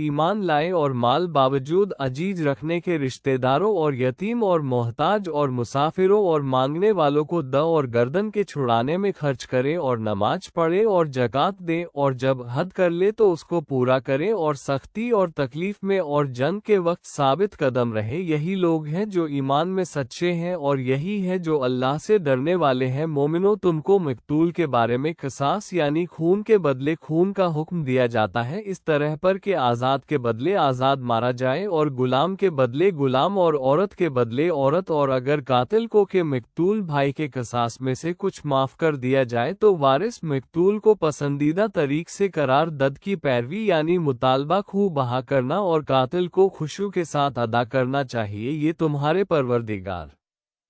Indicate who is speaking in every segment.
Speaker 1: ایمان لائے اور مال باوجود عجیز رکھنے کے رشتہ داروں اور یتیم اور محتاج اور مسافروں اور مانگنے والوں کو دو اور گردن کے چھڑانے میں خرچ کرے اور نماز پڑھے اور زکوٰۃ دے اور جب حد کر لے تو اس کو پورا کرے اور سختی اور تکلیف میں اور جنگ کے وقت ثابت قدم رہے، یہی لوگ ہیں جو ایمان میں سچے ہیں اور یہی ہے جو اللہ سے ڈرنے والے ہیں۔ مومنو، تم کو مقتول کے بارے میں قصاص یعنی خون کے بدلے خون کا حکم دیا جاتا ہے، اس طرح پر کہ آزاد کے بدلے آزاد مارا جائے اور غلام کے بدلے غلام اور عورت کے بدلے عورت، اور اگر قاتل کو کے مقتول بھائی کے قصاص میں سے کچھ معاف کر دیا جائے تو وارث مقتول کو پسندیدہ طریق سے قرار داد کی پیروی یعنی مطالبہ خوں بہا کرنا اور قاتل کو خشوع کے ساتھ ادا کرنا چاہیے، یہ تمہارے پروردگار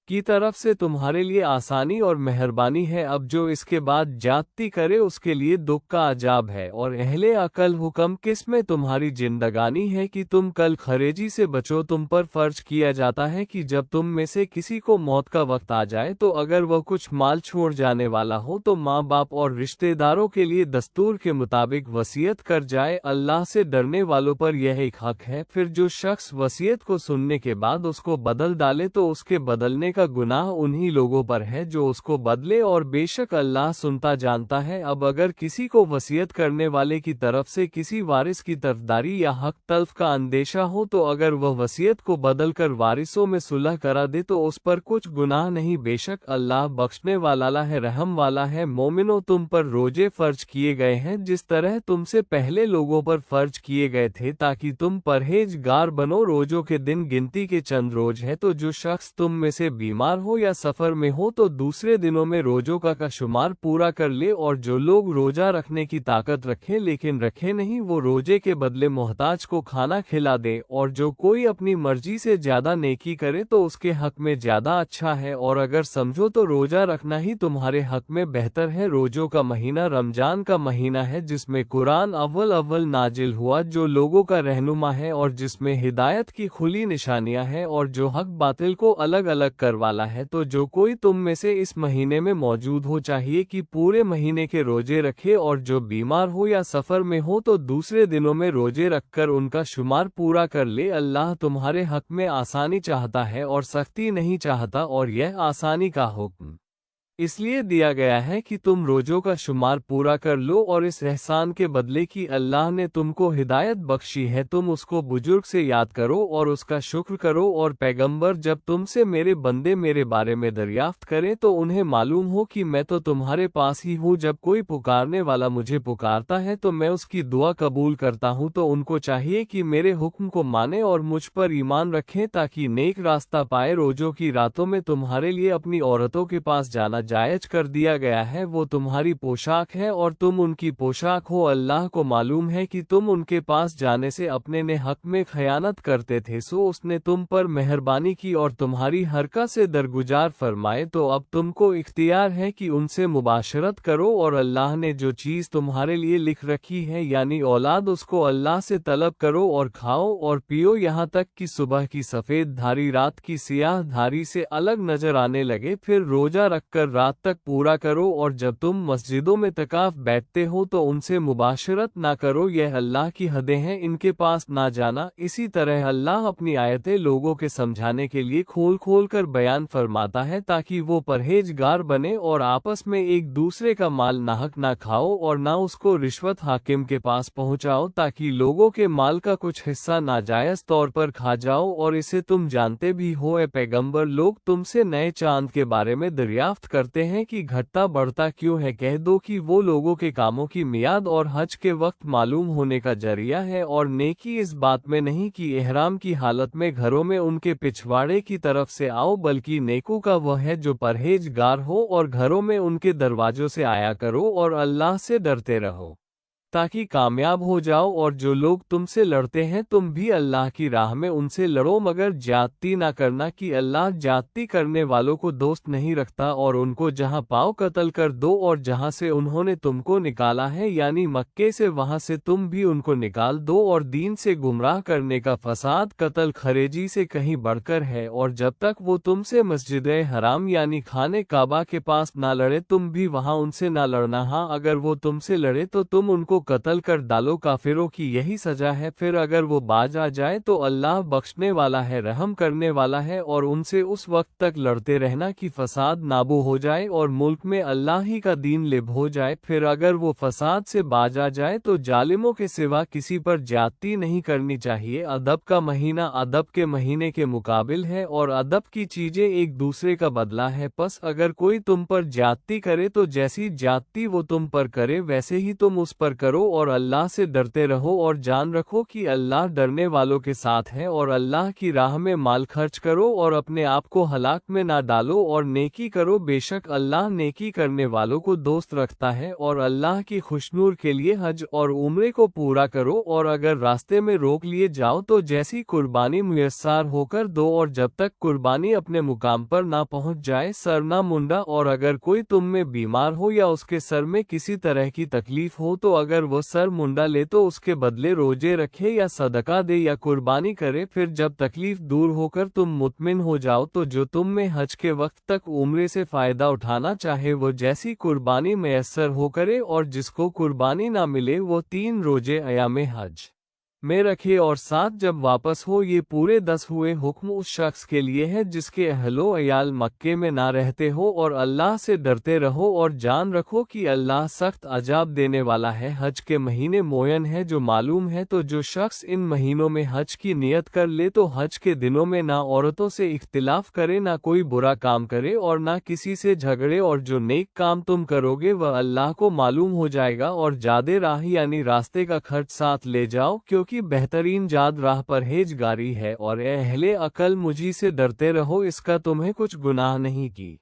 Speaker 1: کی طرف سے تمہارے لیے آسانی اور مہربانی ہے۔ اب جو اس کے بعد زیادتی کرے اس کے لیے دکھ کا عذاب ہے۔ اور اہل عقل حکم کس میں تمہاری زندگانی ہے کہ تم کل خریجی سے بچو، تم پر فرض کیا جاتا ہے کہ جب تم میں سے کسی کو موت کا وقت آ جائے تو اگر وہ کچھ مال چھوڑ جانے والا ہو تو ماں باپ اور رشتہ داروں کے لیے دستور کے مطابق وصیت کر جائے، اللہ سے ڈرنے والوں پر یہ ایک حق ہے۔ پھر جو شخص وصیت کو سننے کے بعد اس کو بدل ڈالے تو اس کے بدلنے کا گناہ انہی لوگوں پر ہے جو اس کو بدلے، اور بے شک اللہ سنتا جانتا ہے۔ اب اگر کسی کو وصیت کرنے والے کی طرف سے کسی وارث کی طرفداری یا حق تلف کا اندیشہ ہو تو اگر وہ وصیت کو بدل کر وارثوں میں صلح کرا دے تو اس پر کچھ گناہ نہیں، بے شک اللہ بخشنے والا ہے، رحم والا ہے۔ مومنو، تم پر روزے فرض کیے گئے ہیں جس طرح تم سے پہلے لوگوں پر فرض کیے گئے تھے تاکہ تم پرہیزگار بنو۔ روزوں کے دن گنتی کے چند روز ہے تو جو شخص تم میں سے بیمار ہو یا سفر میں ہو تو دوسرے دنوں میں روزوں کا شمار پورا کر لے، اور جو لوگ روزہ رکھنے کی طاقت رکھیں لیکن رکھے نہیں وہ روزے کے بدلے محتاج کو کھانا کھلا دے، اور جو کوئی اپنی مرضی سے زیادہ نیکی کرے تو اس کے حق میں زیادہ اچھا ہے، اور اگر سمجھو تو روزہ رکھنا ہی تمہارے حق میں بہتر ہے۔ روزوں کا مہینہ رمضان کا مہینہ ہے جس میں قرآن اول نازل ہوا، جو لوگوں کا رہنما ہے اور جس میں ہدایت کی کھلی نشانیاں ہیں اور جو حق باطل کو الگ الگ کر والا ہے۔ تو جو کوئی تم میں سے اس مہینے میں موجود ہو چاہیے کہ پورے مہینے کے روزے رکھے، اور جو بیمار ہو یا سفر میں ہو تو دوسرے دنوں میں روزے رکھ کر ان کا شمار پورا کر لے۔ اللہ تمہارے حق میں آسانی چاہتا ہے اور سختی نہیں چاہتا، اور یہ آسانی کا حکم اس لیے دیا گیا ہے کہ تم روزوں کا شمار پورا کر لو، اور اس احسان کے بدلے کی اللہ نے تم کو ہدایت بخشی ہے، تم اس کو بزرگ سے یاد کرو اور اس کا شکر کرو۔ اور پیغمبر، جب تم سے میرے بندے میرے بارے میں دریافت کریں تو انہیں معلوم ہو کہ میں تو تمہارے پاس ہی ہوں، جب کوئی پکارنے والا مجھے پکارتا ہے تو میں اس کی دعا قبول کرتا ہوں، تو ان کو چاہیے کہ میرے حکم کو مانیں اور مجھ پر ایمان رکھیں تاکہ نیک راستہ پائے۔ روزوں کی راتوں میں تمہارے لیے اپنی عورتوں کے پاس جانا جائز کر دیا گیا ہے، وہ تمہاری پوشاک ہے اور تم ان کی پوشاک ہو۔ اللہ کو معلوم ہے کہ تم ان کے پاس جانے سے اپنے نے حق میں خیانت کرتے تھے، سو اس نے تم پر مہربانی کی اور تمہاری حرکت سے درگزار فرمائے، تو اب تم کو اختیار ہے کہ ان سے مباشرت کرو، اور اللہ نے جو چیز تمہارے لیے لکھ رکھی ہے یعنی اولاد، اس کو اللہ سے طلب کرو اور کھاؤ اور پیو یہاں تک کہ صبح کی سفید دھاری رات کی سیاہ دھاری سے الگ نظر آنے لگے، پھر روزہ رکھ کر رات تک پورا کرو، اور جب تم مسجدوں میں اعتکاف بیٹھتے ہو تو ان سے مباشرت نہ کرو، یہ اللہ کی حدیں ہیں، ان کے پاس نہ جانا۔ اسی طرح اللہ اپنی آیتیں لوگوں کے سمجھانے کے لیے کھول کھول کر بیان فرماتا ہے تاکہ وہ پرہیزگار بنے، اور آپس میں ایک دوسرے کا مال ناحق نہ کھاؤ اور نہ اس کو رشوت حاکم کے پاس پہنچاؤ تاکہ لوگوں کے مال کا کچھ حصہ ناجائز طور پر کھا جاؤ، اور اسے تم جانتے بھی ہو۔ اے پیغمبر، لوگ تم سے نئے چاند کے بارے میں دریافت کرتے ہیں کہ گھٹتا بڑھتا کیوں ہے، کہہ دو کہ وہ لوگوں کے کاموں کی میعاد اور حج کے وقت معلوم ہونے کا ذریعہ ہے، اور نیکی اس بات میں نہیں کہ احرام کی حالت میں گھروں میں ان کے پچھواڑے کی طرف سے آؤ، بلکہ نیکو کا وہ ہے جو پرہیزگار ہو، اور گھروں میں ان کے دروازوں سے آیا کرو اور اللہ سے ڈرتے رہو تاکہ کامیاب ہو جاؤ۔ اور جو لوگ تم سے لڑتے ہیں تم بھی اللہ کی راہ میں ان سے لڑو، مگر زیادتی نہ کرنا کہ اللہ زیادتی کرنے والوں کو دوست نہیں رکھتا، اور ان کو جہاں پاؤ قتل کر دو، اور جہاں سے انہوں نے تم کو نکالا ہے یعنی مکے سے وہاں سے تم بھی ان کو نکال دو، اور دین سے گمراہ کرنے کا فساد قتل خریجی سے کہیں بڑھ کر ہے، اور جب تک وہ تم سے مسجد حرام یعنی خانہ کعبہ کے پاس نہ لڑے تم بھی وہاں ان سے نہ لڑنا، ہاں اگر وہ تم سے لڑے تو تم ان کو قتل کر ڈالو، کافروں کی یہی سزا ہے۔ پھر اگر وہ باز آ جائے تو اللہ بخشنے والا ہے، رحم کرنے والا ہے، اور ان سے اس وقت تک لڑتے رہنا کہ فساد نابو ہو جائے اور ملک میں اللہ ہی کا دین لب ہو جائے۔ پھر اگر وہ فساد سے باز آ جائے تو ظالموں کے سوا کسی پر زیادتی نہیں کرنی چاہیے۔ ادب کا مہینہ ادب کے مہینے کے مقابل ہے، اور ادب کی چیزیں ایک دوسرے کا بدلہ ہے۔ پس اگر کوئی تم پر زیادتی کرے تو جیسی زیادتی وہ تم پر کرے ویسے ہی تم اس پر کرو، اور اللہ سے ڈرتے رہو، اور جان رکھو کہ اللہ ڈرنے والوں کے ساتھ ہے۔ اور اللہ کی راہ میں مال خرچ کرو اور اپنے آپ کو ہلاک میں نہ ڈالو، اور نیکی کرو، بے شک اللہ نیکی کرنے والوں کو دوست رکھتا ہے۔ اور اللہ کی خوشنور کے لیے حج اور عمرے کو پورا کرو، اور اگر راستے میں روک لیے جاؤ تو جیسی قربانی میسر ہو کر دو، اور جب تک قربانی اپنے مقام پر نہ پہنچ جائے سر نہ منڈا۔ اور اگر کوئی تم میں بیمار ہو یا اس کے سر میں کسی طرح کی تکلیف ہو تو اگر وہ سر منڈا لے تو اس کے بدلے روزے رکھے یا صدقہ دے یا قربانی کرے۔ پھر جب تکلیف دور ہو کر تم مطمئن ہو جاؤ تو جو تم میں حج کے وقت تک عمرے سے فائدہ اٹھانا چاہے وہ جیسی قربانی میسر ہو کرے، اور جس کو قربانی نہ ملے وہ 3 روزے ایام حج میں رکھے، اور 7 جب واپس ہو۔ یہ پورے 10 ہوئے حکم اس شخص کے لیے ہے جس کے اہل و عیال مکے میں نہ رہتے ہو، اور اللہ سے ڈرتے رہو اور جان رکھو کہ اللہ سخت عذاب دینے والا ہے۔ حج کے مہینے معین ہے جو معلوم ہے، تو جو شخص ان مہینوں میں حج کی نیت کر لے تو حج کے دنوں میں نہ عورتوں سے اختلاف کرے، نہ کوئی برا کام کرے، اور نہ کسی سے جھگڑے، اور جو نیک کام تم کرو گے وہ اللہ کو معلوم ہو جائے گا۔ اور جادے راہ یعنی راستے کا خرچ ساتھ لے جاؤ، کیونکہ بہترین جاد راہ پرہیزگاری ہے، اور اے اہل عقل مجھی سے ڈرتے رہو، اس کا تمہیں کچھ گناہ نہیں کی۔